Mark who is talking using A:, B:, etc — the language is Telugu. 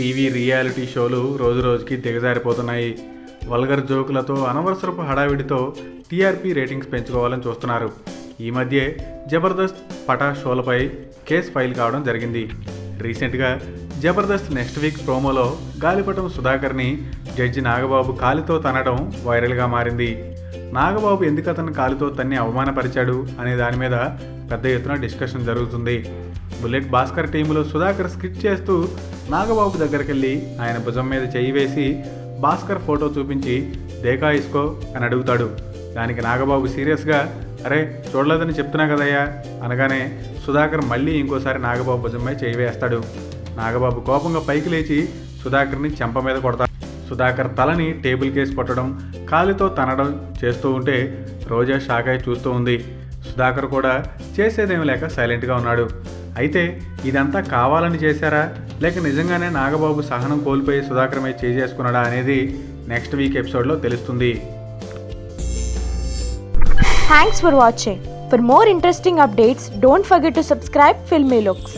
A: టీవీ రియాలిటీ షోలు రోజురోజుకి దిగజారిపోతున్నాయి. వల్గర్ జోకులతో అనవసరపు హడావిడితో టీఆర్పీ రేటింగ్స్ పెంచుకోవాలని చూస్తున్నారు. ఈ మధ్యే జబర్దస్త్ పటా షోలపై కేసు ఫైల్ కావడం జరిగింది. రీసెంట్గా జబర్దస్త్ నెక్స్ట్ వీక్ ప్రోమోలో గాలిపటం సుధాకర్ని జడ్జి నాగబాబు కాలితో తనడం వైరల్గా మారింది. నాగబాబు ఎందుకు అతను కాలితో తన్ని అవమానపరిచాడు అనే దాని మీద పెద్ద ఎత్తున డిస్కషన్ జరుగుతుంది. బుల్లెట్ భాస్కర్ టీంలో సుధాకర్ స్కిట్ చేస్తూ నాగబాబు దగ్గరికి వెళ్ళి ఆయన భుజం మీద చేయి వేసి భాస్కర్ ఫోటో చూపించి దేకా ఇస్కో అని అడుగుతాడు. దానికి నాగబాబు సీరియస్గా అరే చూడలేదని చెప్తున్నా కదయ్యా అనగానే సుధాకర్ మళ్ళీ ఇంకోసారి నాగబాబు భుజం మీద చేయి వేస్తాడు. నాగబాబు కోపంగా పైకి లేచి సుధాకర్ని చెంప మీద కొడతాడు. సుధాకర్ తలని టేబుల్ కేసి కొట్టడం, కాలితో తనడం చేస్తూ ఉంటే రోజా షాక్ అయి చూస్తూ ఉంది. సుధాకర్ కూడా చేసేదేమి లేక సైలెంట్గా ఉన్నాడు. అయితే ఇదంతా కావాలని చేశారా లేక నిజంగానే నాగబాబు సహనం కోల్పోయి సుధాకర్ మీద చేసుకున్నాడా అనేది నెక్స్ట్ వీక్ ఎపిసోడ్లో తెలుస్తుంది.
B: Thanks for watching. For more interesting updates, don't forget to subscribe Filmy Looks.